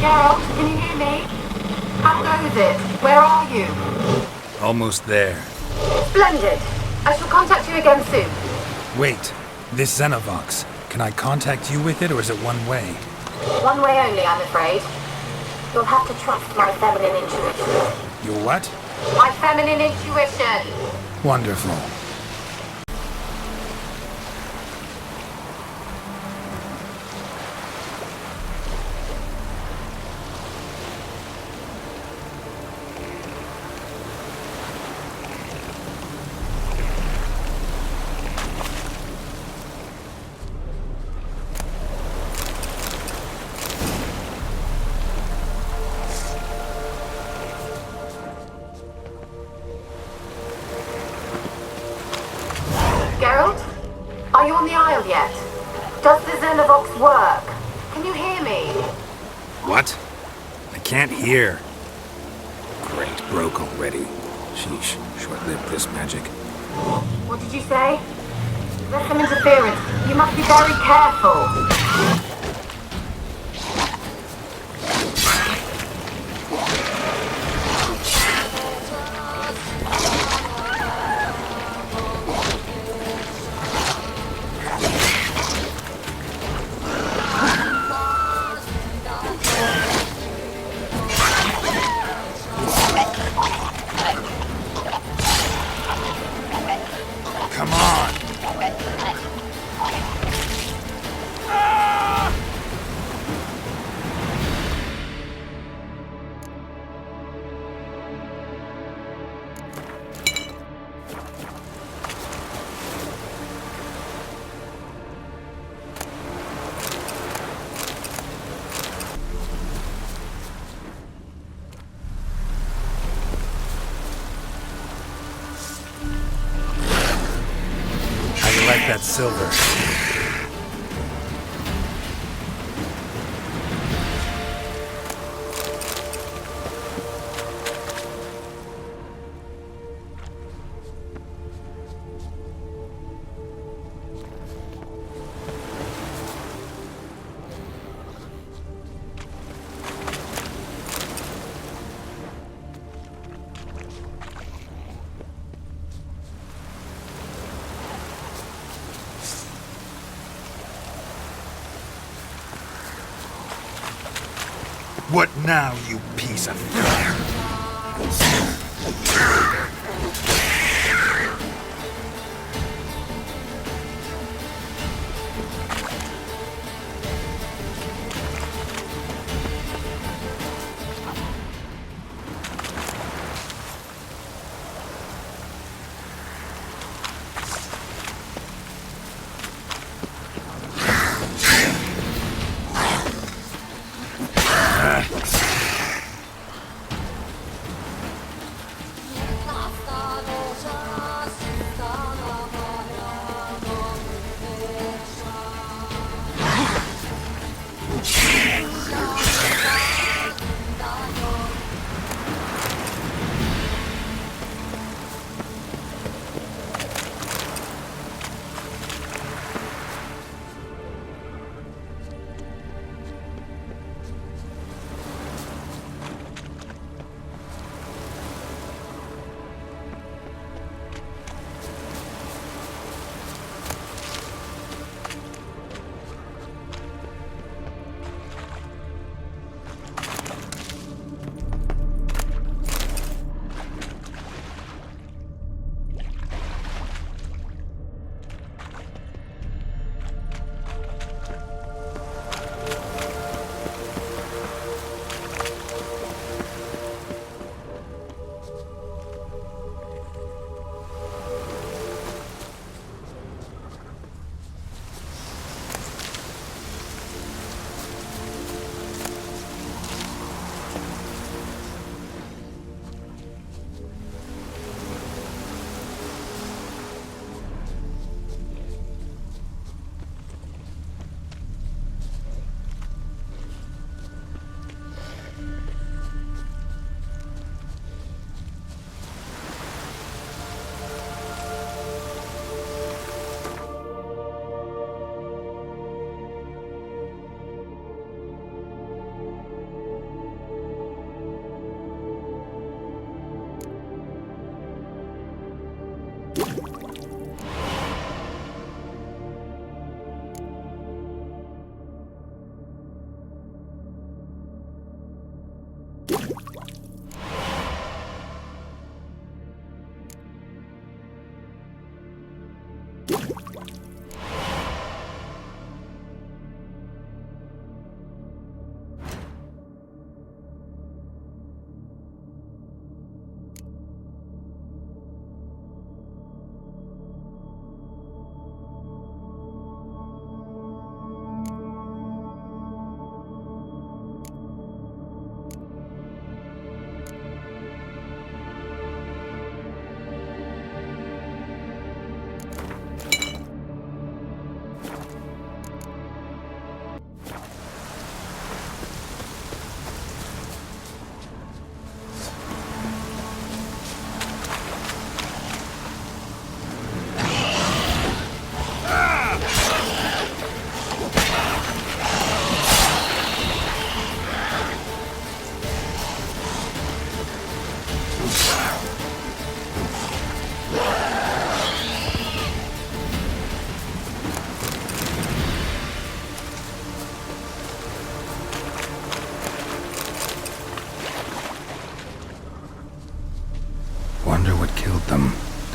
Geralt, can you hear me? How goes it? Where are you? Almost there. Splendid. I shall contact you again soon. Wait, this Xenovox. Can I contact you with it, or is it one way? One way only, I'm afraid. You'll have to trust my feminine intuition. Your what? My feminine intuition! Wonderful. Geralt? Are you on the Isle yet? Does the Xenovox work? Can you hear me? What? I can't hear. Great, broke already. Sheesh, short-lived this magic. What did you say? There's some interference. You must be very careful. Come on! I like that silver. What now, you piece of fire?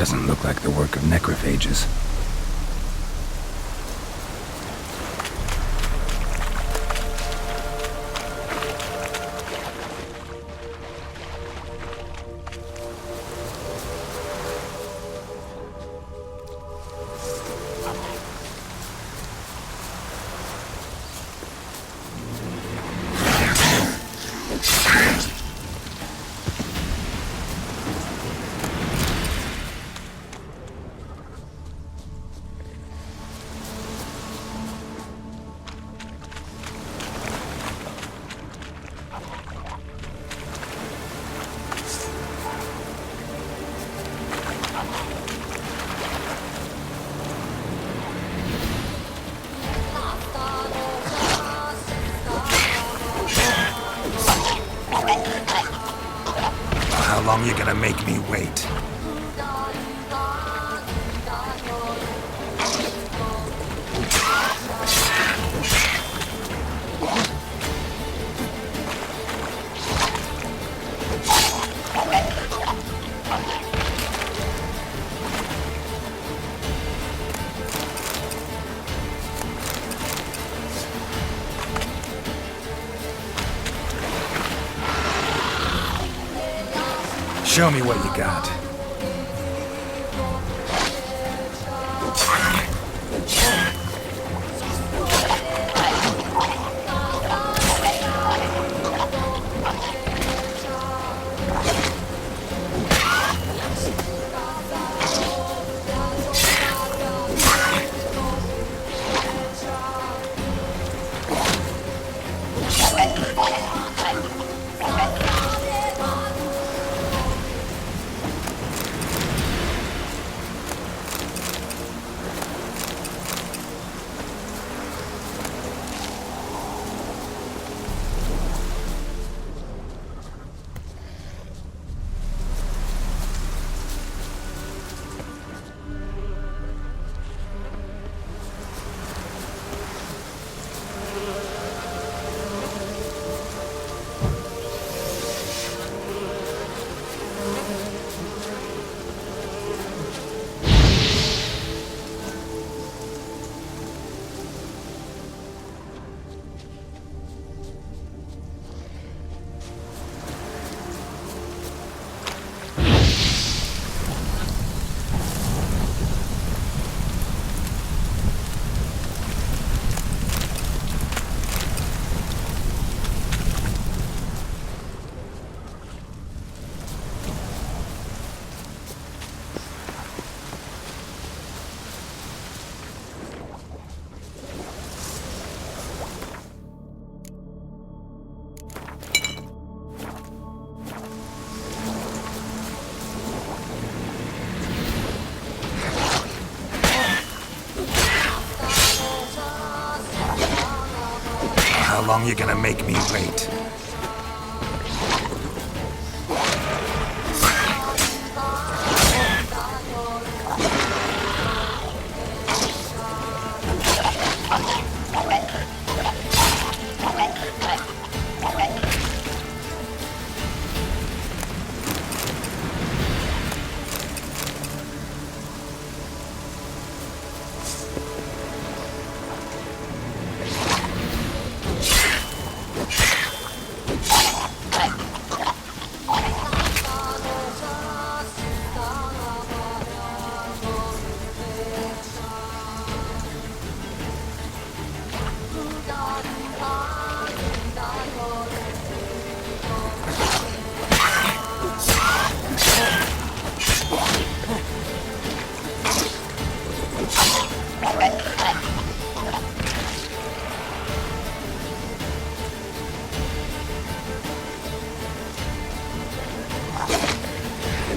Doesn't look like the work of necrophages. How long you gonna make me wait? Show me what you got. How long you gonna make me wait?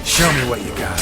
Show me what you got.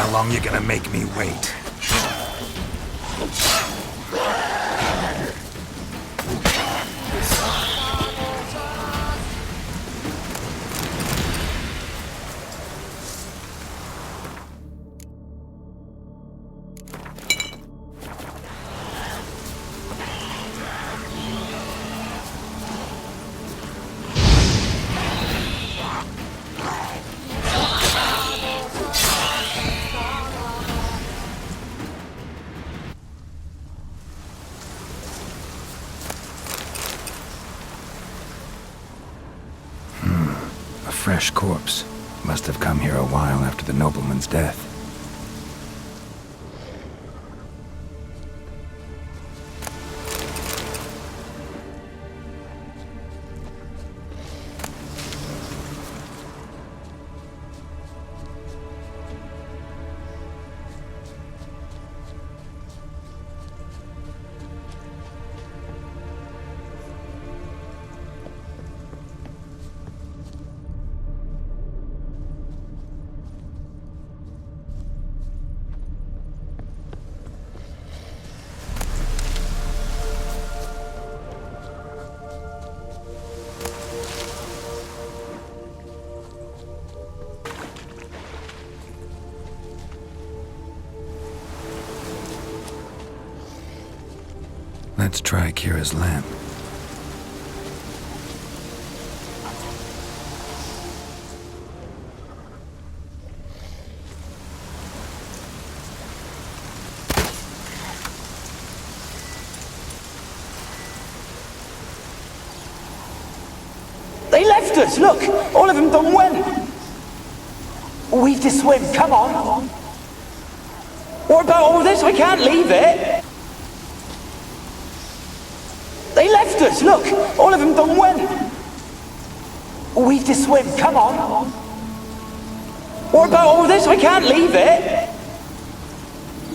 how long you gonna make me wait? A fresh corpse. Must have come here a while after the nobleman's death. Let's try Keira's lamp. They left us, look! All of them done went! We've to swim, come on! What about all this? I can't leave it! They left us, look! All of them done went! We've to swim, come on! What about all this? I can't leave it!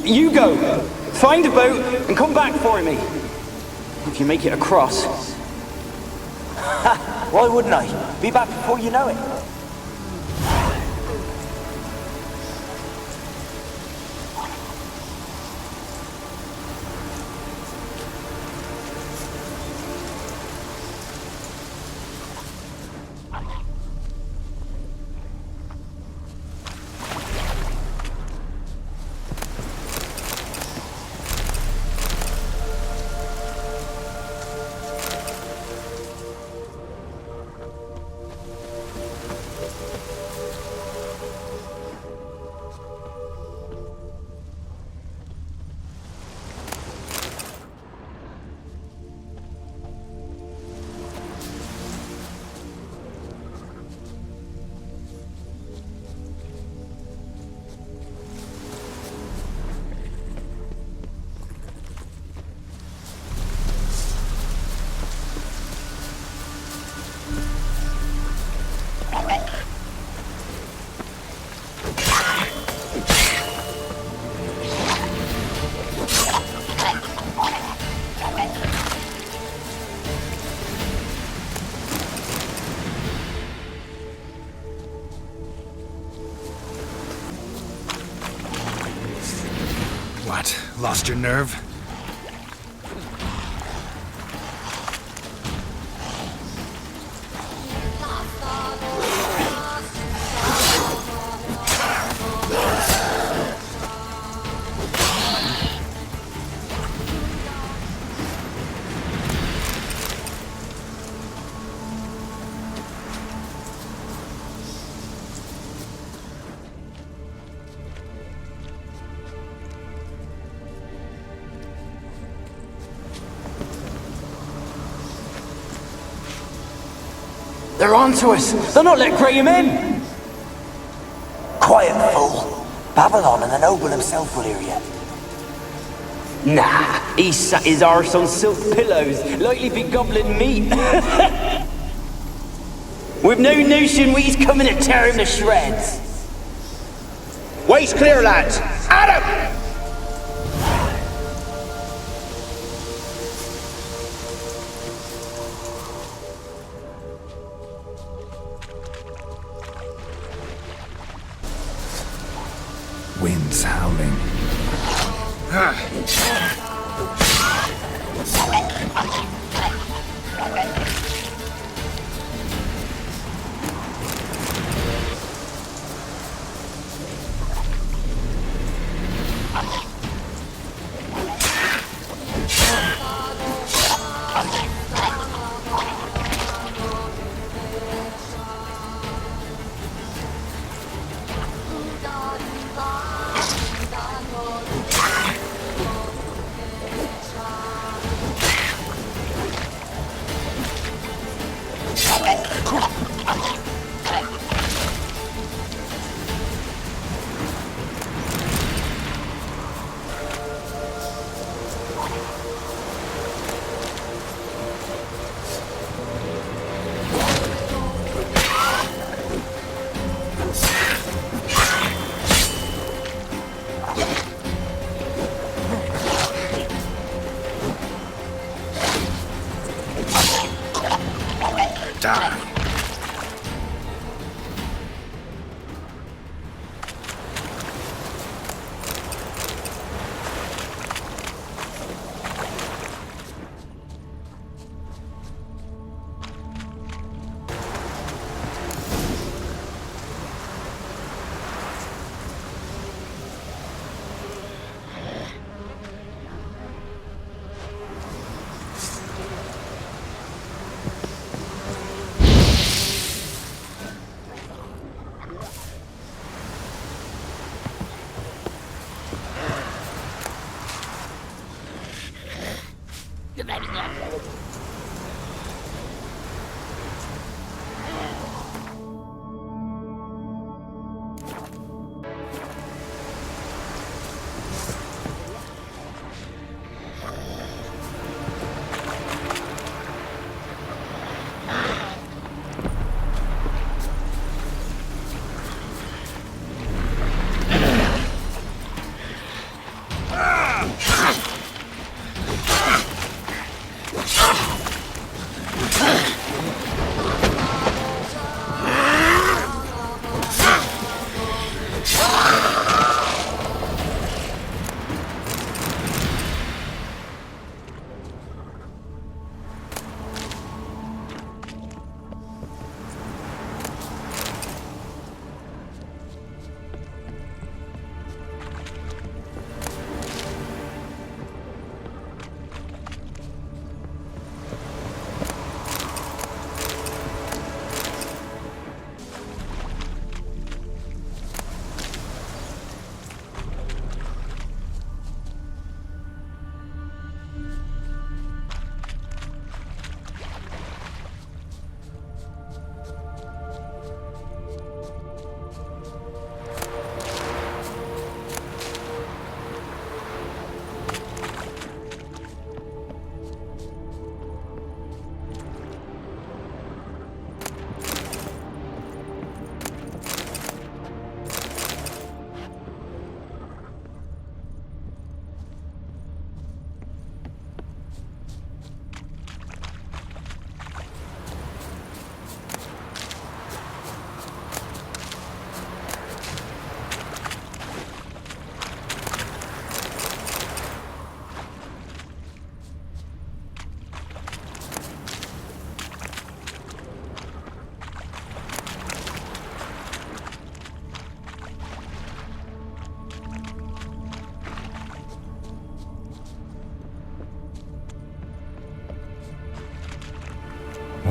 You go! Find a boat and come back for me! If you make it across. Ha! Why wouldn't I? Be back before you know it. What? Lost your nerve? They're onto us! They'll not let Graham in! Quiet, fool! Babylon and the noble himself will hear you. Nah, he sat his arse on silk pillows, likely be gobbling meat. We've no notion we's coming to tear him to shreds. Way's clear, lads! Adam! wind's howling.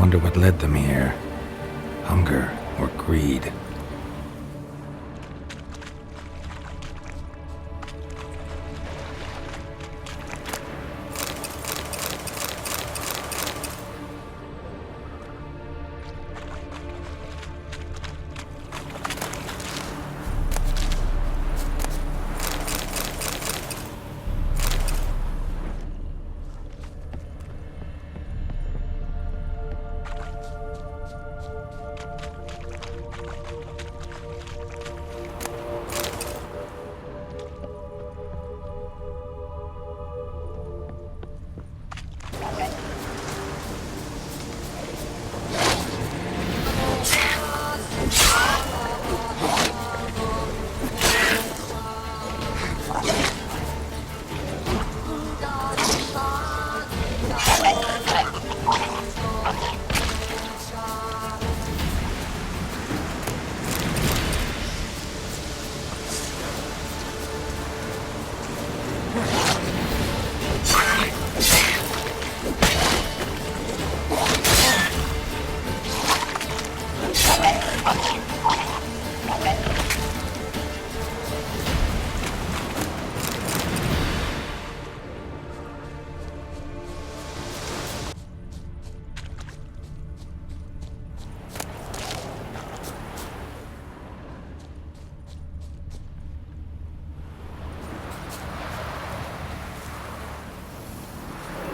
Wonder what led them here. Hunger or greed?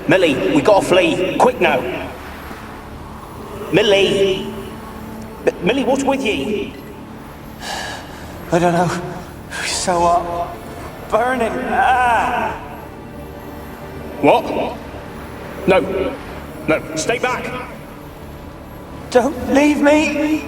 Millie, we gotta flee. Quick now. Millie! Millie, what's with ye? I don't know. So hot. Burning. Ah! What? No. No, stay back. Don't leave me!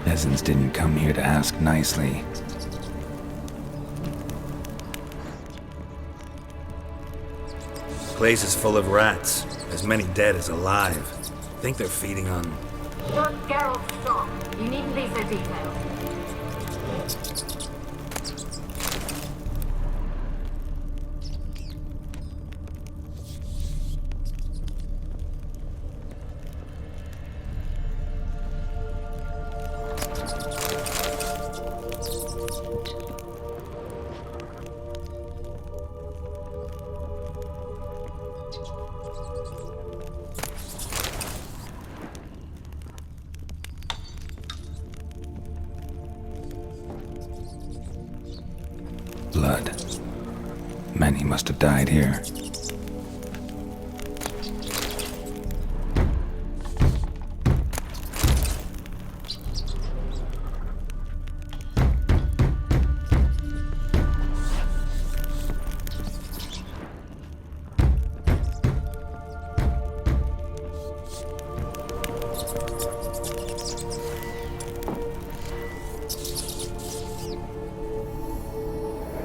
Peasants didn't come here to ask nicely. Place is full of rats. As many dead as alive. Think they're feeding on... You're Geralt's shop. You needn't be so detailed. Blood. Many must have died here.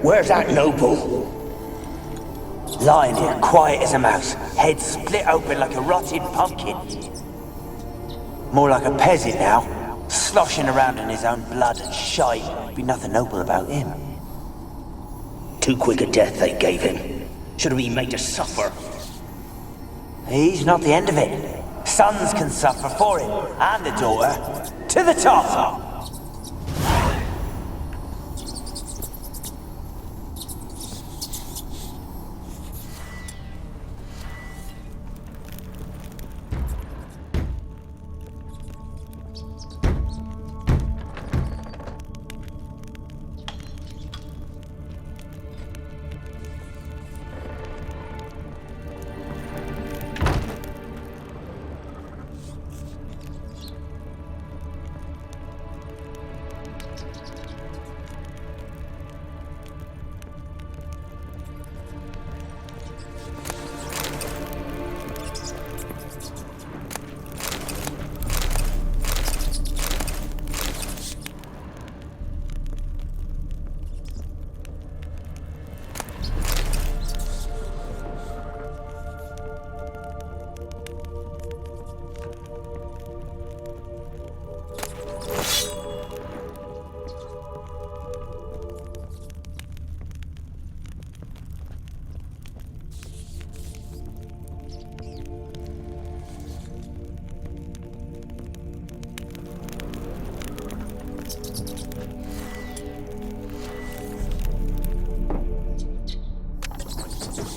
Where's that noble? Lying here, quiet as a mouse, head split open like a rotted pumpkin. More like a peasant now, sloshing around in his own blood and shite. Be nothing noble about him. Too quick a death they gave him. Should have been made to suffer. He's not the end of it. Sons can suffer for him, and a daughter. To the top!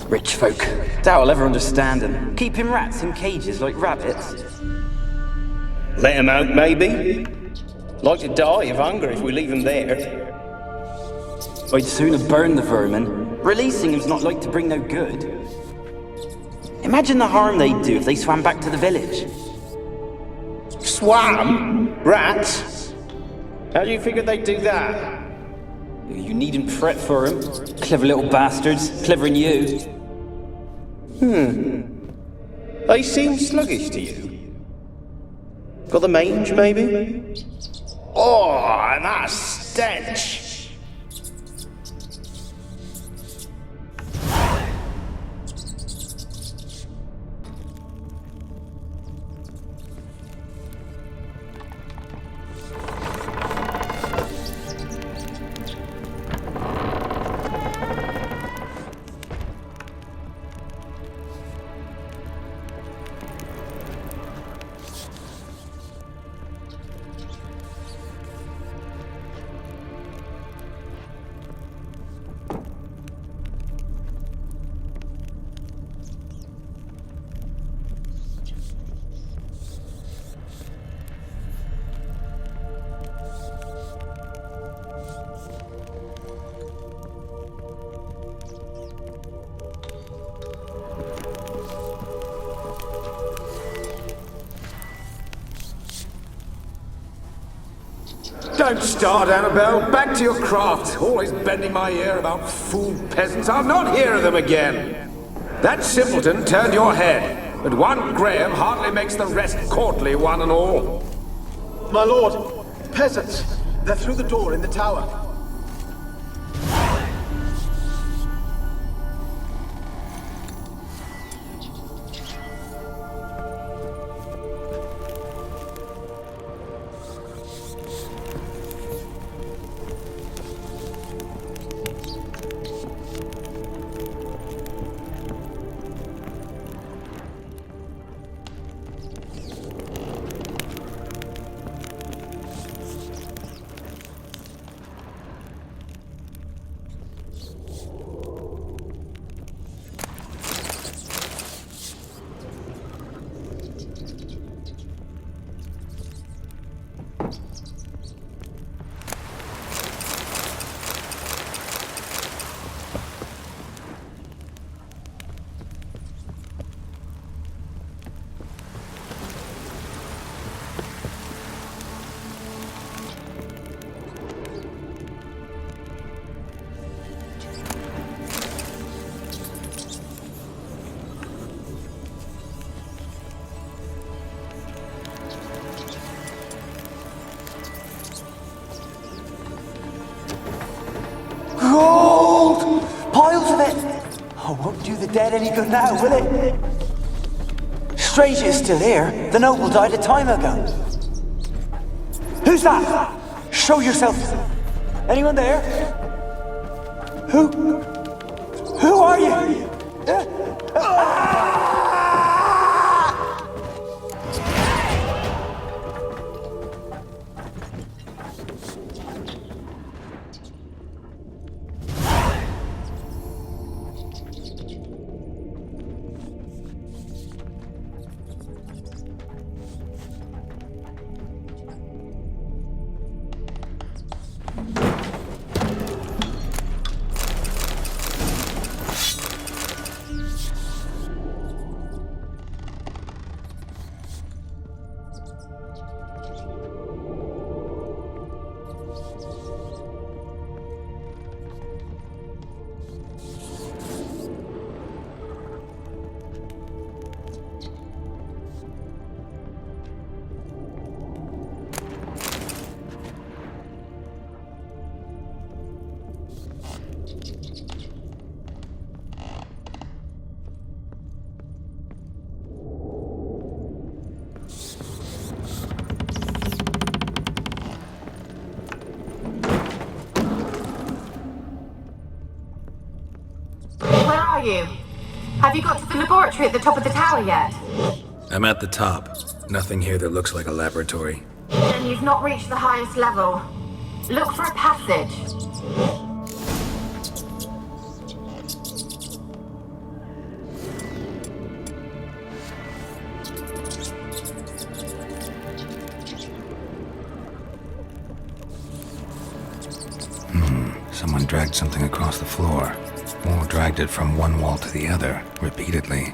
Rich folk. Doubt I'll ever understand them. Keeping rats in cages like rabbits. Let him out, maybe? Like to die of hunger if we leave him there. I'd sooner burn the vermin. Releasing him's not like to bring no good. Imagine the harm they'd do if they swam back to the village. Swam? Rats? How do you figure they'd do that? You needn't fret for him. Clever little bastards. Clever than you. They seem sluggish to you. Got the mange, maybe? Oh, and that stench! Don't start, Anabelle. Back to your craft. Always bending my ear about fool peasants. I'll not hear of them again. That simpleton turned your head, but one Graham hardly makes the rest courtly, one and all. My lord, peasants. They're through the door in the tower. Gold! Piles of it! Oh, won't do the dead any good now, will it? Strange it's still here. The noble died a time ago. Who's that? Show yourself. Anyone there? Who are you? You? Have you got to the laboratory at the top of the tower yet? I'm at the top. Nothing here that looks like a laboratory. Then you've not reached the highest level. Look for a passage. Someone dragged something across the floor, or dragged it from one wall to the other, repeatedly.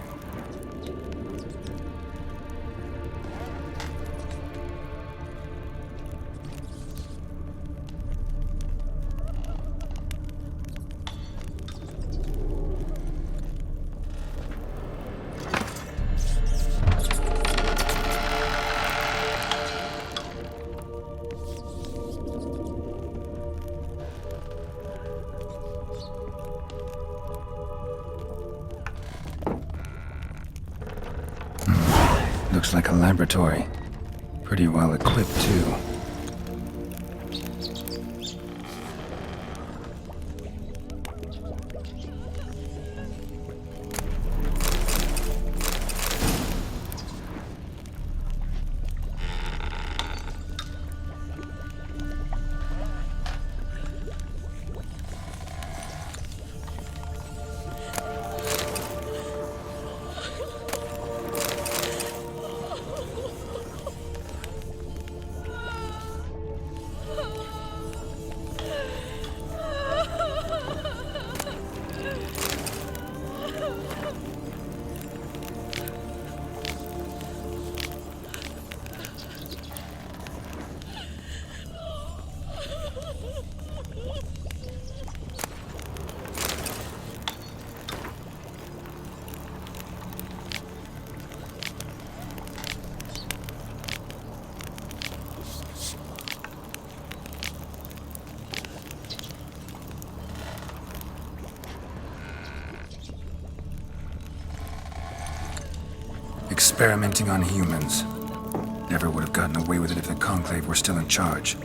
Looks like a laboratory. Pretty well equipped, too. Experimenting on humans. Never would have gotten away with it if the Conclave were still in charge.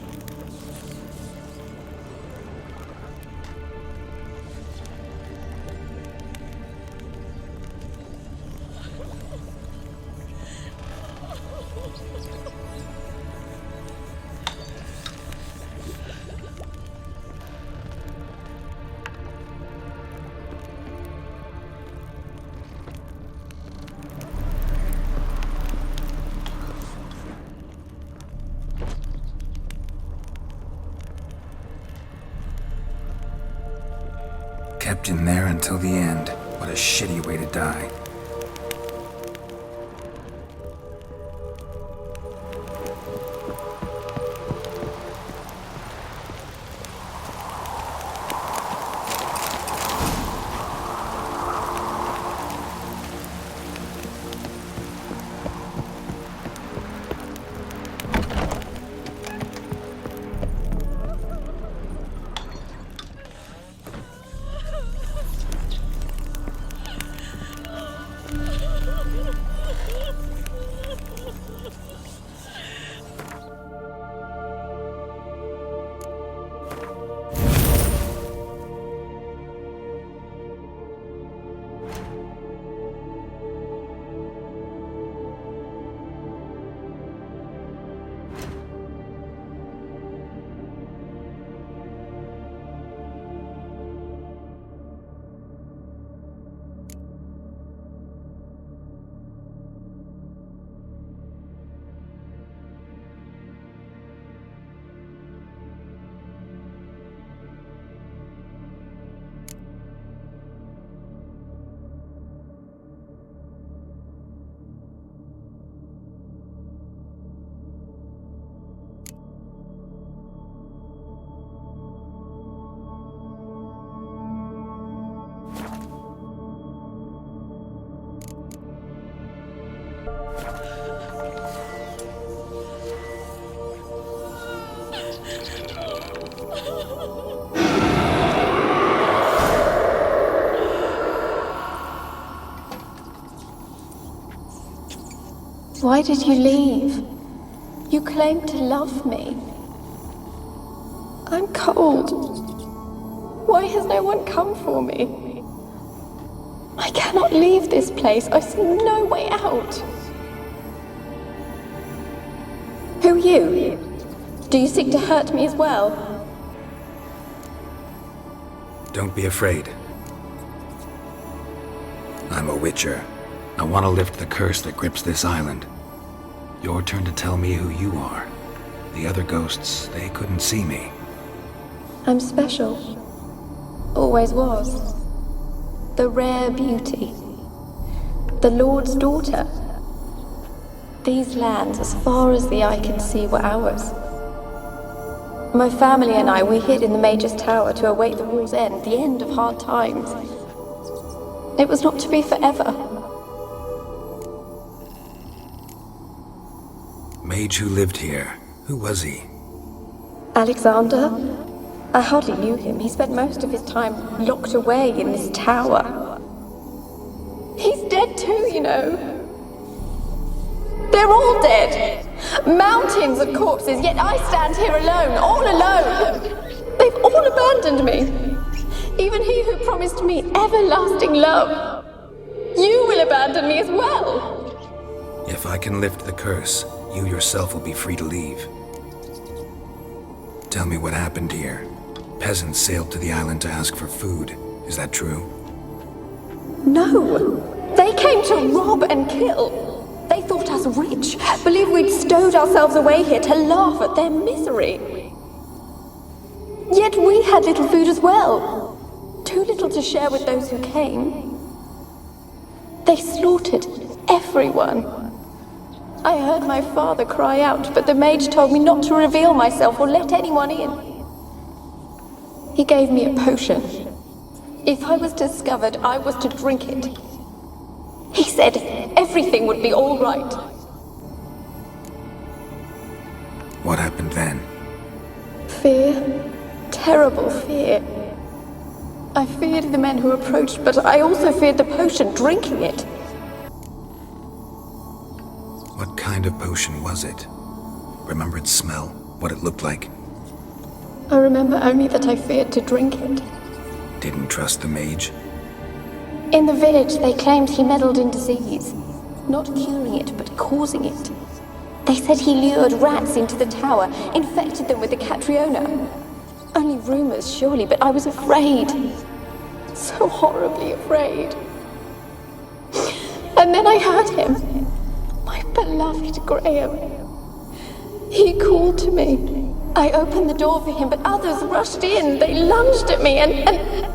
Kept in there until the end. What a shitty way to die. Why did you leave? You claimed to love me. I'm cold. Why has no one come for me? I cannot leave this place. I see no way out. Who are you? Do you seek to hurt me as well? Don't be afraid. I'm a Witcher. I want to lift the curse that grips this island. Your turn to tell me who you are. The other ghosts, they couldn't see me. I'm special. Always was. The rare beauty. The Lord's daughter. These lands, as far as the eye can see, were ours. My family and I, we hid in the Mage's Tower to await the war's end, the end of hard times. It was not to be forever. Mage who lived here. Who was he? Alexander? I hardly knew him. He spent most of his time locked away in this tower. He's dead too, you know. They're all dead. Mountains of corpses, yet I stand here alone, all alone. They've all abandoned me. Even he who promised me everlasting love. You will abandon me as well. If I can lift the curse, you yourself will be free to leave. Tell me what happened here. Peasants sailed to the island to ask for food. Is that true? No. They came to rob and kill. They thought us rich, believed we'd stowed ourselves away here to laugh at their misery. Yet we had little food as well. Too little to share with those who came. They slaughtered everyone. I heard my father cry out, but the mage told me not to reveal myself or let anyone in. He gave me a potion. If I was discovered, I was to drink it. He said everything would be all right. What happened then? Fear. Terrible fear. I feared the men who approached, but I also feared the potion, drinking it. What kind of potion was it? Remember its smell? What it looked like? I remember only that I feared to drink it. Didn't trust the mage? In the village, they claimed he meddled in disease. Not curing it, but causing it. They said he lured rats into the tower, infected them with the Catriona. Only rumors, surely, but I was afraid. So horribly afraid. And then I heard him. My beloved Graham. He called to me. I opened the door for him, but others rushed in. They lunged at me and...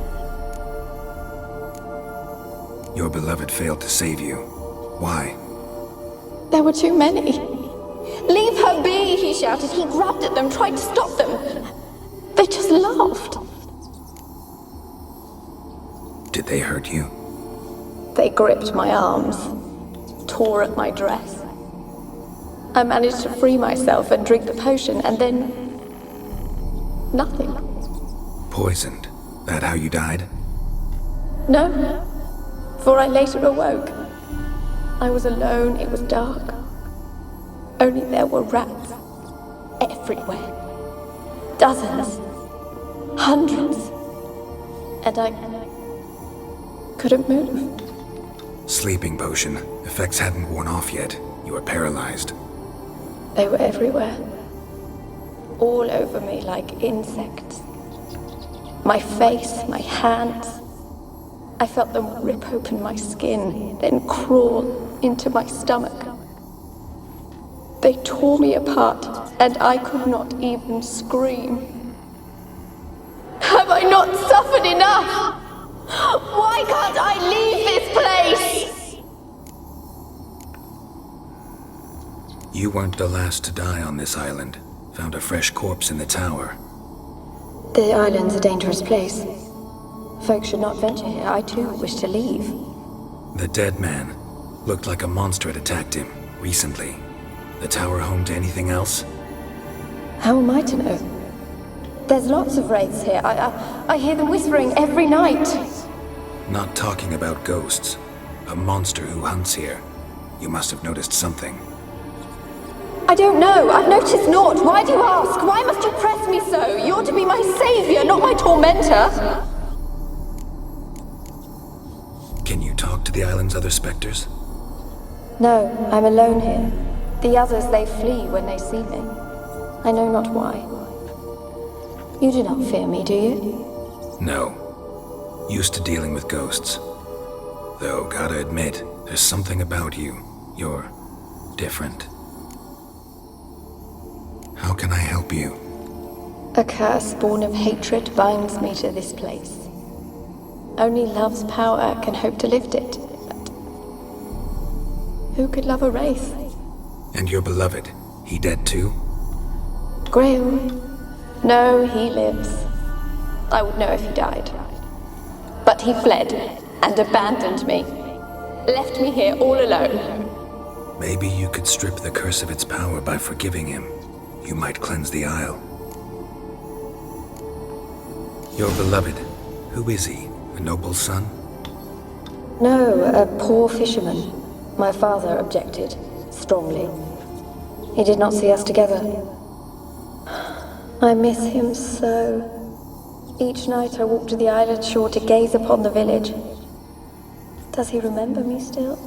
Your beloved failed to save you. Why? There were too many. Leave her be, he shouted. He grabbed at them, tried to stop them. They just laughed. Did they hurt you? They gripped my arms, tore at my dress. I managed to free myself and drink the potion, and then... nothing. Poisoned? That how you died? No, for I later awoke. I was alone, it was dark. Only there were rats. Everywhere. Dozens. Hundreds. And I couldn't move. Sleeping potion. Effects hadn't worn off yet. You were paralyzed. They were everywhere. All over me like insects. My face, my hands. I felt them rip open my skin, then crawl into my stomach. They tore me apart, and I could not even scream. Have I not suffered enough? Why can't I leave this place? You weren't the last to die on this island. Found a fresh corpse in the tower. The island's a dangerous place. Folk should not venture here. I too wish to leave. The dead man looked like a monster had attacked him recently. The tower home to anything else? How am I to know? There's lots of wraiths here. I hear them whispering every night. Not talking about ghosts. A monster who hunts here. You must have noticed something. I don't know. I've noticed naught. Why do you ask? Why must you press me so? You're to be my savior, not my tormentor. Can you talk to the island's other specters? No, I'm alone here. The others, they flee when they see me. I know not why. You do not fear me, do you? No. Used to dealing with ghosts. Though, gotta admit, there's something about you. You're different. How can I help you? A curse born of hatred binds me to this place. Only love's power can hope to lift it. But who could love a wraith? And your beloved, he dead too? Graham? No, he lives. I would know if he died. But he fled and abandoned me. Left me here all alone. Maybe you could strip the curse of its power by forgiving him. You might cleanse the Isle. Your beloved, who is he? A noble son? No, a poor fisherman. My father objected, strongly. He did not see us together. I miss him so. Each night I walk to the island shore to gaze upon the village. Does he remember me still?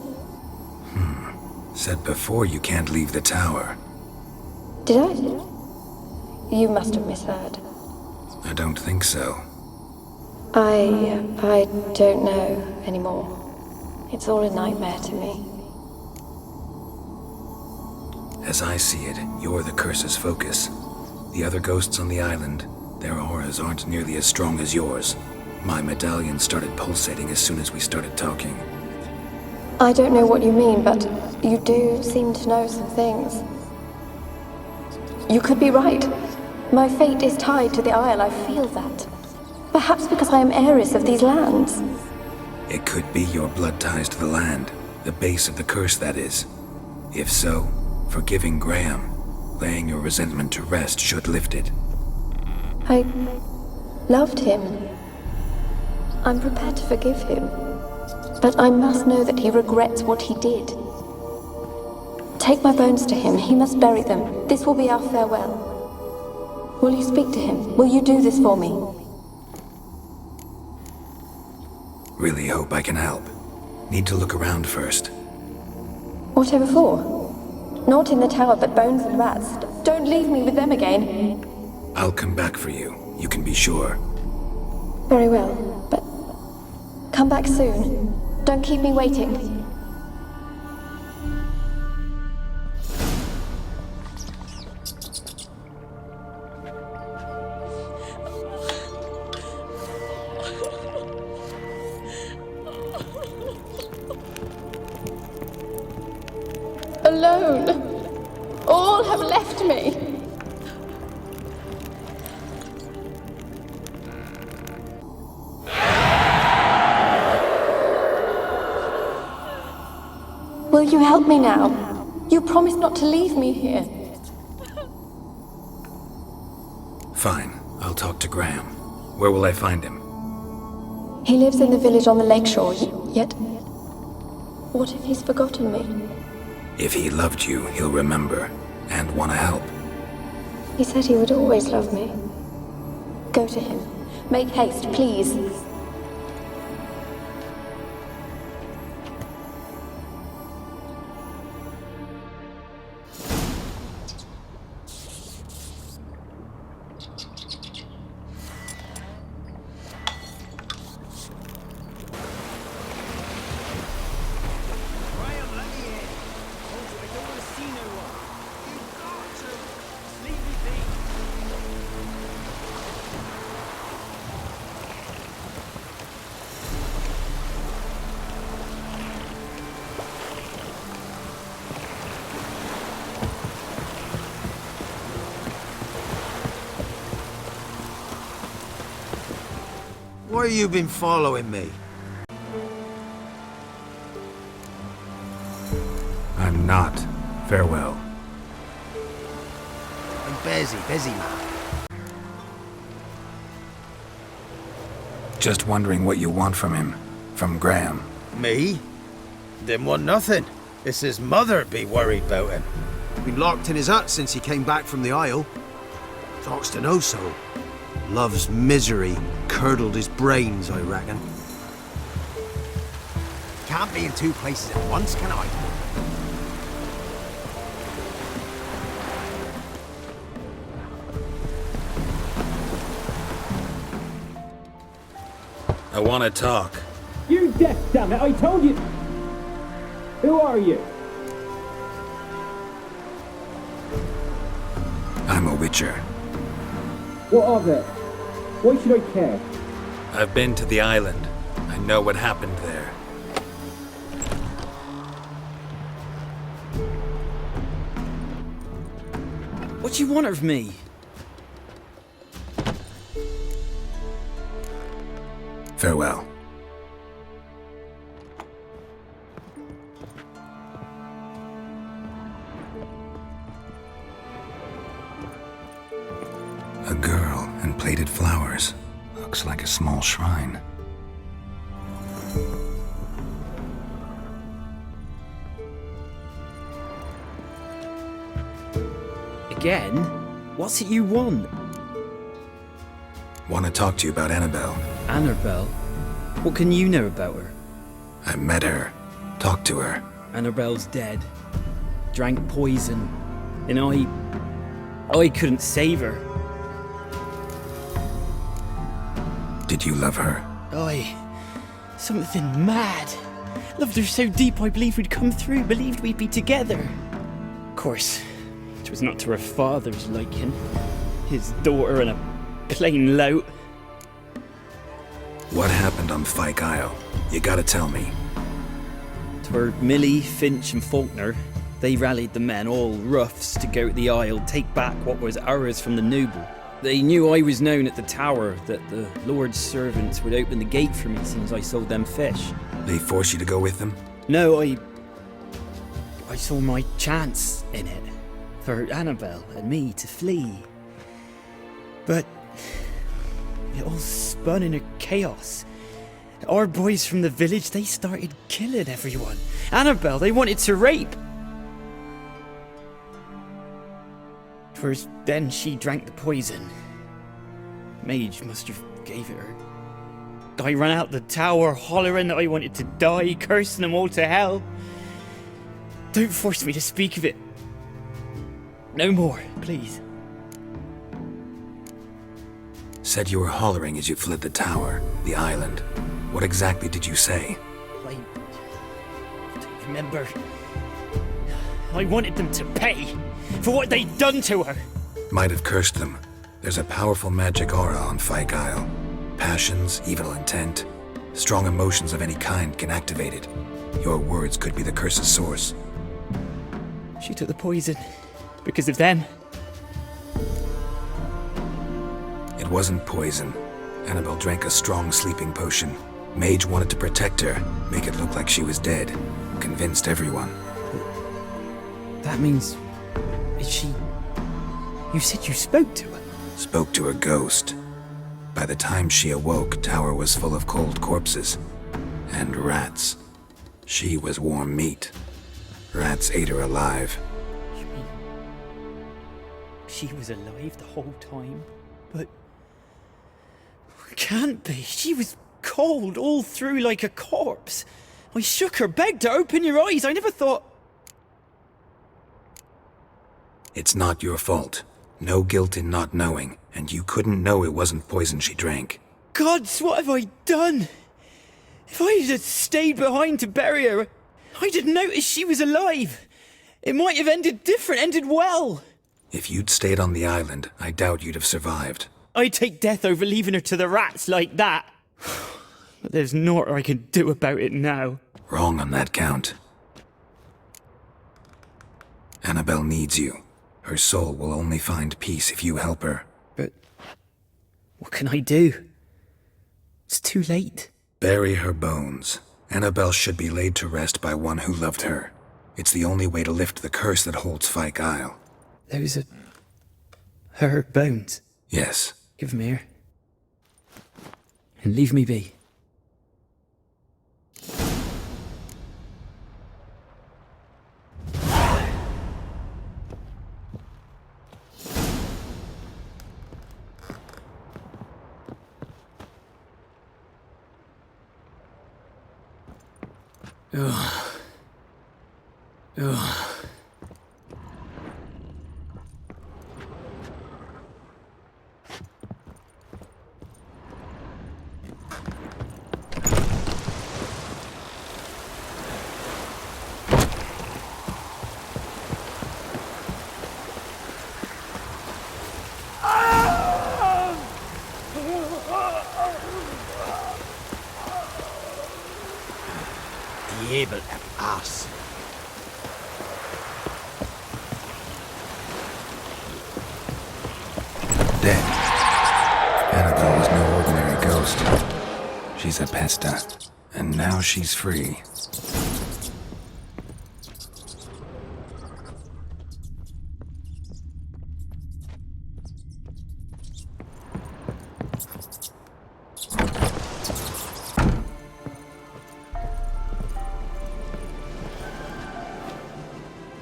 Said before you can't leave the tower. Did I? You must have misheard. I don't think so. I don't know anymore. It's all a nightmare to me. As I see it, you're the curse's focus. The other ghosts on the island, their auras aren't nearly as strong as yours. My medallion started pulsating as soon as we started talking. I don't know what you mean, but you do seem to know some things. You could be right. My fate is tied to the Isle, I feel that. Perhaps because I am heiress of these lands. It could be your blood ties to the land, the base of the curse, that is. If so, forgiving Graham, laying your resentment to rest should lift it. I loved him. I'm prepared to forgive him. But I must know that he regrets what he did. Take my bones to him. He must bury them. This will be our farewell. Will you speak to him? Will you do this for me? Really hope I can help. Need to look around first. Whatever for? Not in the tower, but bones and rats. Don't leave me with them again. I'll come back for you. You can be sure. Very well, but come back soon. Don't keep me waiting. Alone. All have left me. Will you help me now? You promised not to leave me here. Fine. I'll talk to Graham. Where will I find him? He lives in the village on the lakeshore, yet... What if he's forgotten me? If he loved you, he'll remember, and want to help. He said he would always love me. Go to him. Make haste, please. Why you been following me? I'm not. Farewell. I'm busy, man. Just wondering what you want from him. From Graham. Me? Didn't want nothing. It's his mother be worried about him. Been locked in his hut since he came back from the Isle. Talks to no soul. Love's misery curdled his brains, I reckon. Can't be in two places at once, can I? I want to talk. You deaf, damn it! I told you. Who are you? I'm a witcher. What of it? Why should I care? I've been to the island. know what happened there. What do you want of me? Farewell. A girl and plated flowers. Looks like a small shrine. Again? What's it you want? Want to talk to you about Anabelle. Anabelle? What can you know about her? I met her. Talked to her. Anabelle's dead. Drank poison. And I couldn't save her. Did you love her? Something mad. Loved her so deep I believed we'd come through, believed we'd be together. Of course, it was not to her father's liking. His daughter and a plain lout. What happened on Fyke Isle? You gotta tell me. 'Twere Millie, Finch and Faulkner. They rallied the men, all roughs, to go to the Isle, take back what was ours from the noble. They knew I was known at the tower, that the Lord's servants would open the gate for me since I sold them fish. They forced you to go with them? No, I saw my chance in it, for Anabelle and me to flee. But it all spun in a chaos. Our boys from the village, they started killing everyone. Anabelle, they wanted to rape. First, then she drank the poison. Mage must have gave it her. I ran out the tower, hollering that I wanted to die, cursing them all to hell. Don't force me to speak of it. No more, please. Said you were hollering as you fled the tower, the island. What exactly did you say? I don't remember. I wanted them to pay for what they'd done to her. Might have cursed them. There's a powerful magic aura on Fyke Isle. Passions, evil intent, strong emotions of any kind can activate it. Your words could be the curse's source. She took the poison because of them. It wasn't poison. Anabelle drank a strong sleeping potion. Mage wanted to protect her, make it look like she was dead. Convinced everyone. That means... is she... You said you spoke to her? Spoke to a ghost. By the time she awoke, tower was full of cold corpses. And rats. She was warm meat. Rats ate her alive. You mean... she was alive the whole time? But... can't be. She was cold all through like a corpse. I shook her, begged her, open your eyes. I never thought... It's not your fault. No guilt in not knowing, and you couldn't know it wasn't poison she drank. Gods, what have I done? If I had stayed behind to bury her, I'd have noticed she was alive. It might have ended different, ended well. If you'd stayed on the island, I doubt you'd have survived. I'd take death over leaving her to the rats like that. But there's naught I can do about it now. Wrong on that count. Anabelle needs you. Her soul will only find peace if you help her. But what can I do? It's too late. Bury her bones. Anabelle should be laid to rest by one who loved her. It's the only way to lift the curse that holds Fyke Isle. Those are... her bones? Yes. Give them here. And leave me be. Ugh. Ugh. ghost. She's a pesta, and now she's free.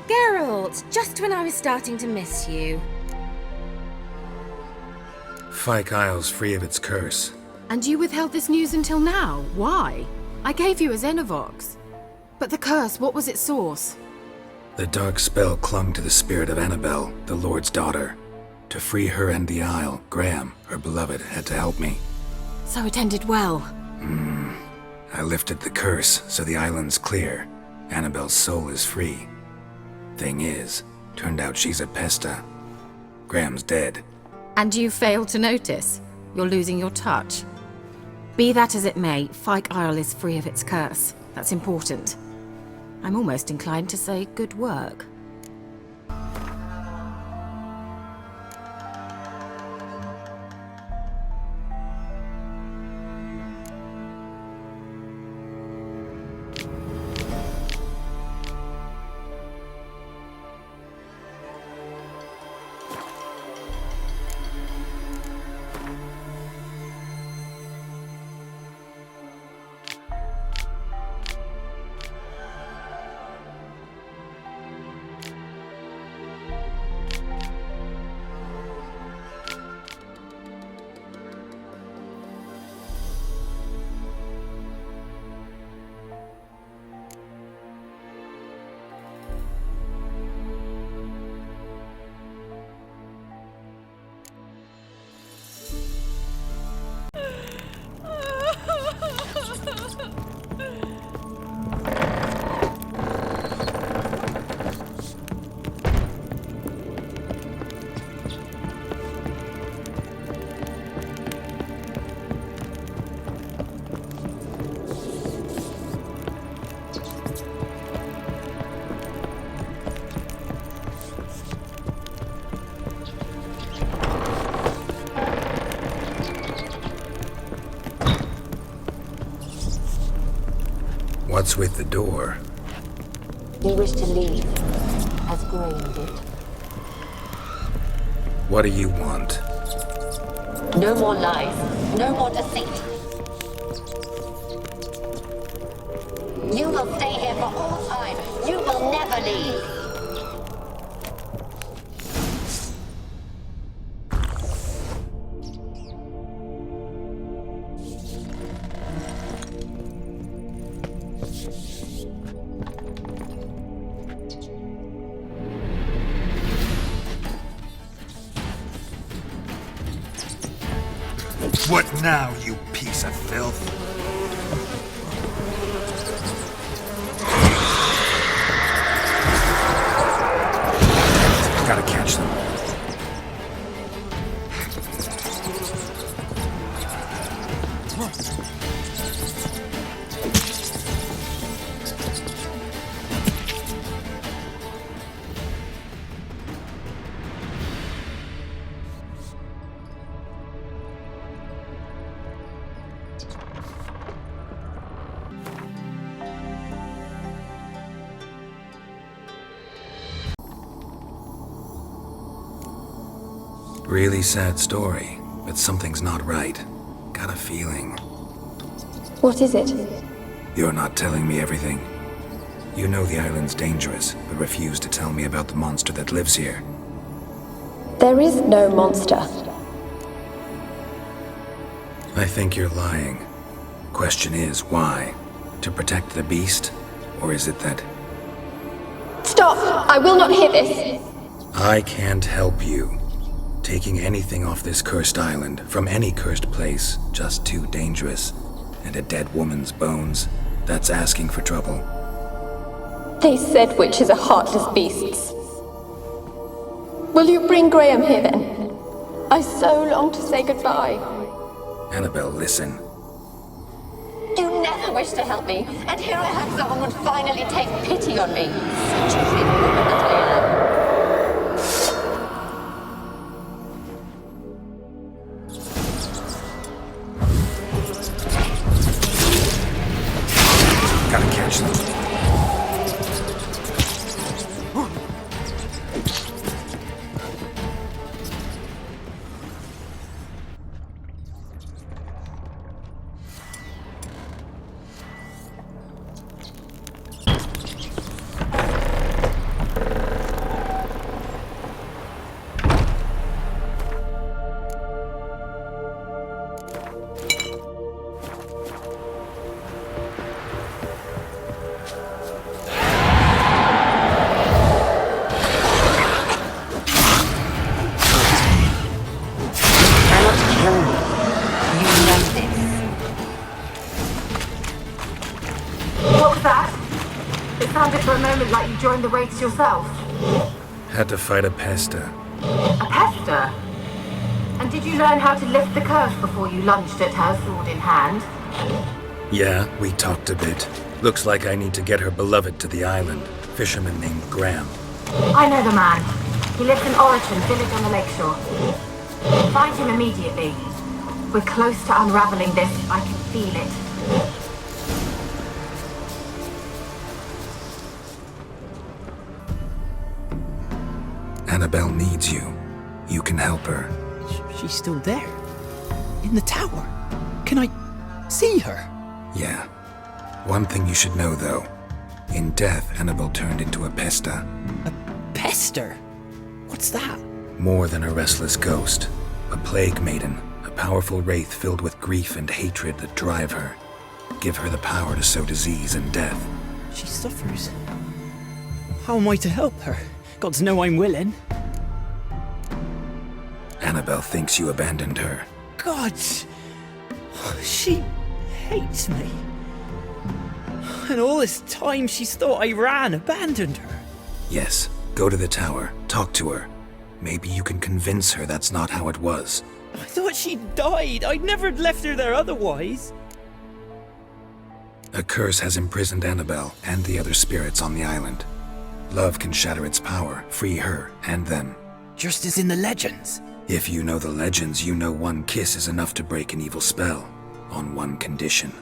Geralt, just when I was starting to miss you. Fyke Isle's free of its curse. And you withheld this news until now? Why? I gave you a Xenovox. But the curse, what was its source? The dark spell clung to the spirit of Anabelle, the Lord's daughter. To free her and the Isle, Graham, her beloved, had to help me. So it ended well. I lifted the curse, so the island's clear. Anabelle's soul is free. Thing is, turned out she's a pesta. Graham's dead. And you failed to notice? You're losing your touch. Be that as it may, Fyke Isle is free of its curse. That's important. I'm almost inclined to say good work. What's with the door? We wish to leave, as Graham did. What do you want? No more lies, no more deceit. You will stay here for all time. You will never leave. What now, you piece of filth? Gotta catch them. Really sad story, but something's not right. Got a feeling. What is it? You're not telling me everything. You know the island's dangerous, but refuse to tell me about the monster that lives here. There is no monster. I think you're lying. Question is, why? To protect the beast? Or is it that... Stop! I will not hear this! I can't help you. Taking anything off this cursed island, from any cursed place, just too dangerous. And a dead woman's bones, that's asking for trouble. They said witches are heartless beasts. Will you bring Graham here then? I so long to say goodbye. Anabelle, listen. You never wished to help me, and here I have someone would finally take pity on me. Such a thin woman that I am. join the Wraiths yourself? Had to fight a pester. A pester? And did you learn how to lift the curse before you lunged at her, sword in hand? Yeah, we talked a bit. Looks like I need to get her beloved to the island. Fisherman named Graham. I know the man. He lives in ORETON, village on the lakeshore. Find him immediately. We're close to unraveling this. I can feel it. Anabelle needs you. You can help her. She's still there? In the tower? Can I see her? Yeah. One thing you should know, though. In death, Anabelle turned into a pester. A pester? What's that? More than a restless ghost. A plague maiden. A powerful wraith filled with grief and hatred that drive her. Give her the power to sow disease and death. She suffers. How am I to help her? Gods know I'm willing. Anabelle thinks you abandoned her. Gods! She hates me. And all this time she's thought I abandoned her. Yes, go to the tower, talk to her. Maybe you can convince her that's not how it was. I thought she died. I'd never left her there otherwise. A curse has imprisoned Anabelle and the other spirits on the island. Love can shatter its power, free her and them. Just as in the legends. If you know the legends, you know one kiss is enough to break an evil spell. On one condition.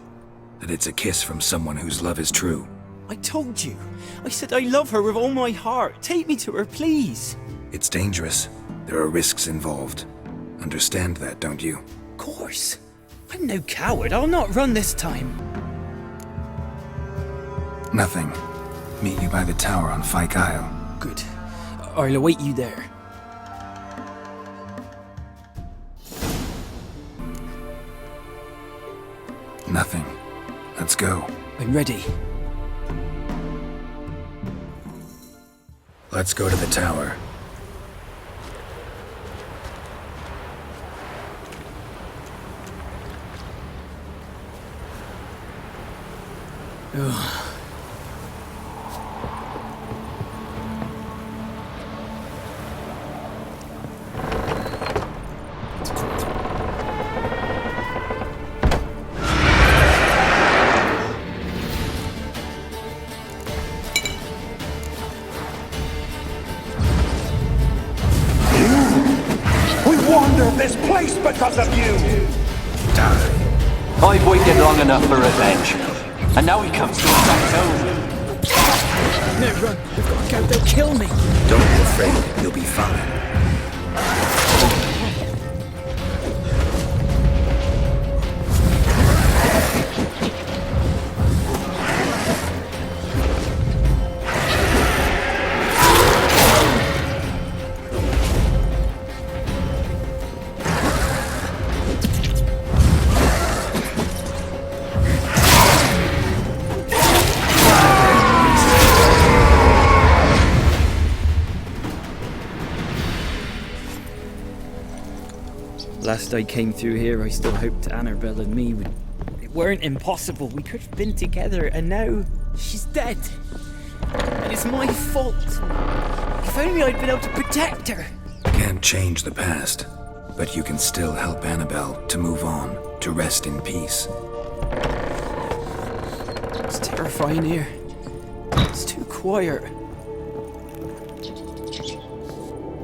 That it's a kiss from someone whose love is true. I told you. I said I love her with all my heart. Take me to her, please. It's dangerous. There are risks involved. Understand that, don't you? Of course. I'm no coward. I'll not run this time. Nothing. Meet you by the tower on Fyke Isle. Good. I'll await you there. Nothing. Let's go. I'm ready. Let's go to the tower. Ugh. This place because of you! Die. I've waited long enough for revenge. And now he comes to attack home. No, run. We've got to go. They'll kill me. Don't be afraid. You'll be fine. Last I came through here, I still hoped Anabelle and me it weren't impossible. We could have been together, and now she's dead. And it's my fault. If only I'd been able to protect her. Can't change the past, but you can still help Anabelle to move on, to rest in peace. It's terrifying here. It's too quiet.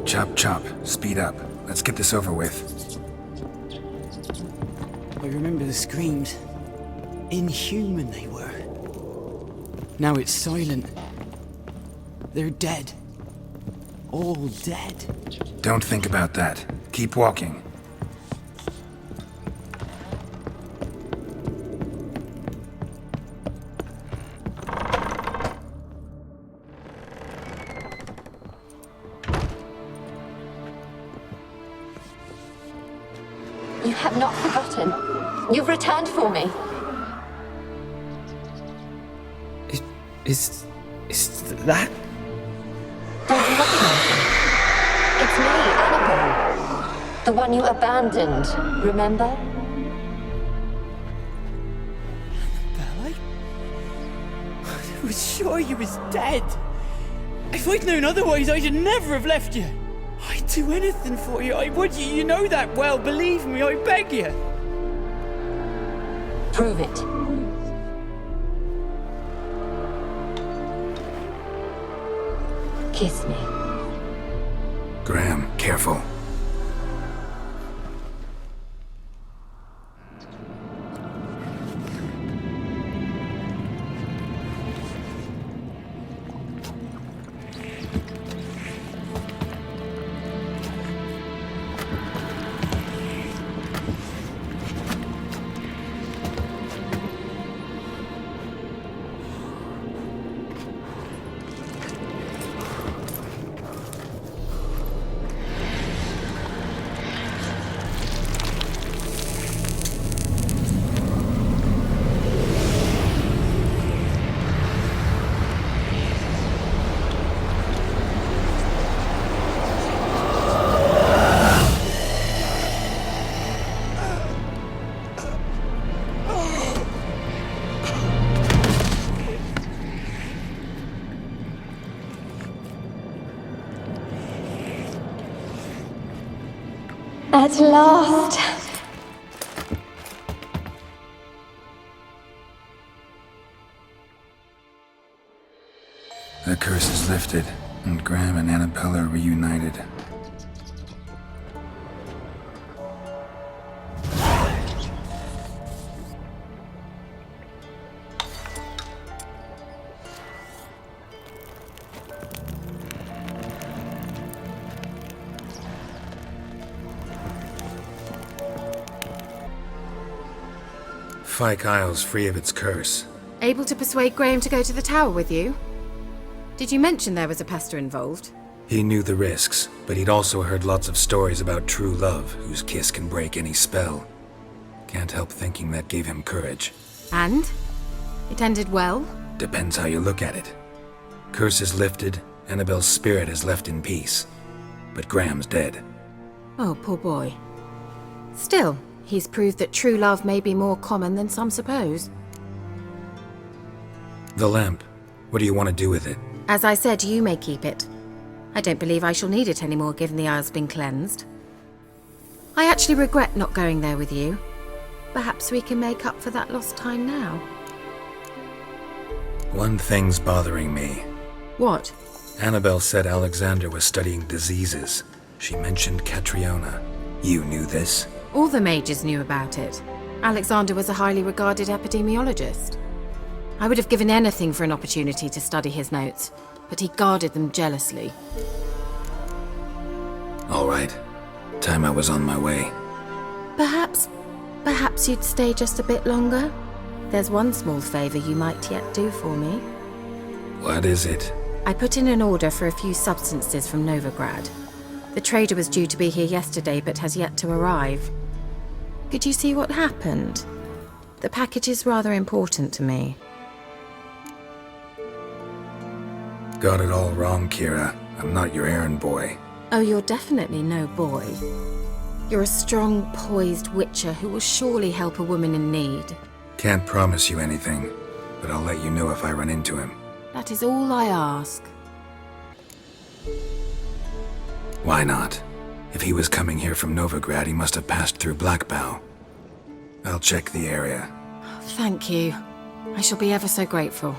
Chop, chop. Speed up. Let's get this over with. I remember the screams. Inhuman they were. Now it's silent. They're dead. All dead. Don't think about that. Keep walking. You have not forgotten. You've returned for me. Is that? Don't you recognize me? It's me, Anabelle. The one you abandoned, remember? Anabelle, I was sure you was dead. If I'd known otherwise, I'd never have left you. I'd do anything for you. I would. You know that well. Believe me, I beg you. Prove it. Kiss me. Graham, careful. At last. The curse is lifted, and Graham and Anabelle are reunited. Fyke Isle's free of its curse. Able to persuade Graham to go to the tower with you? Did you mention there was a pester involved? He knew the risks, but he'd also heard lots of stories about true love, whose kiss can break any spell. Can't help thinking that gave him courage. And? It ended well? Depends how you look at it. Curse is lifted, Anabelle's spirit is left in peace. But Graham's dead. Oh, poor boy. Still, he's proved that true love may be more common than some suppose. The lamp. What do you want to do with it? As I said, you may keep it. I don't believe I shall need it anymore, given the Isle's been cleansed. I actually regret not going there with you. Perhaps we can make up for that lost time now. One thing's bothering me. What? Anabelle said Alexander was studying diseases. She mentioned Catriona. You knew this? All the mages knew about it. Alexander was a highly regarded epidemiologist. I would have given anything for an opportunity to study his notes, but he guarded them jealously. All right. Time I was on my way. Perhaps you'd stay just a bit longer? There's one small favor you might yet do for me. What is it? I put in an order for a few substances from Novigrad. The trader was due to be here yesterday, but has yet to arrive. Could you see what happened? The package is rather important to me. Got it all wrong, Keira. I'm not your errand boy. Oh, you're definitely no boy. You're a strong, poised witcher who will surely help a woman in need. Can't promise you anything, but I'll let you know if I run into him. That is all I ask. Why not? If he was coming here from Novigrad, he must have passed through Blackbow. I'll check the area. Thank you. I shall be ever so grateful.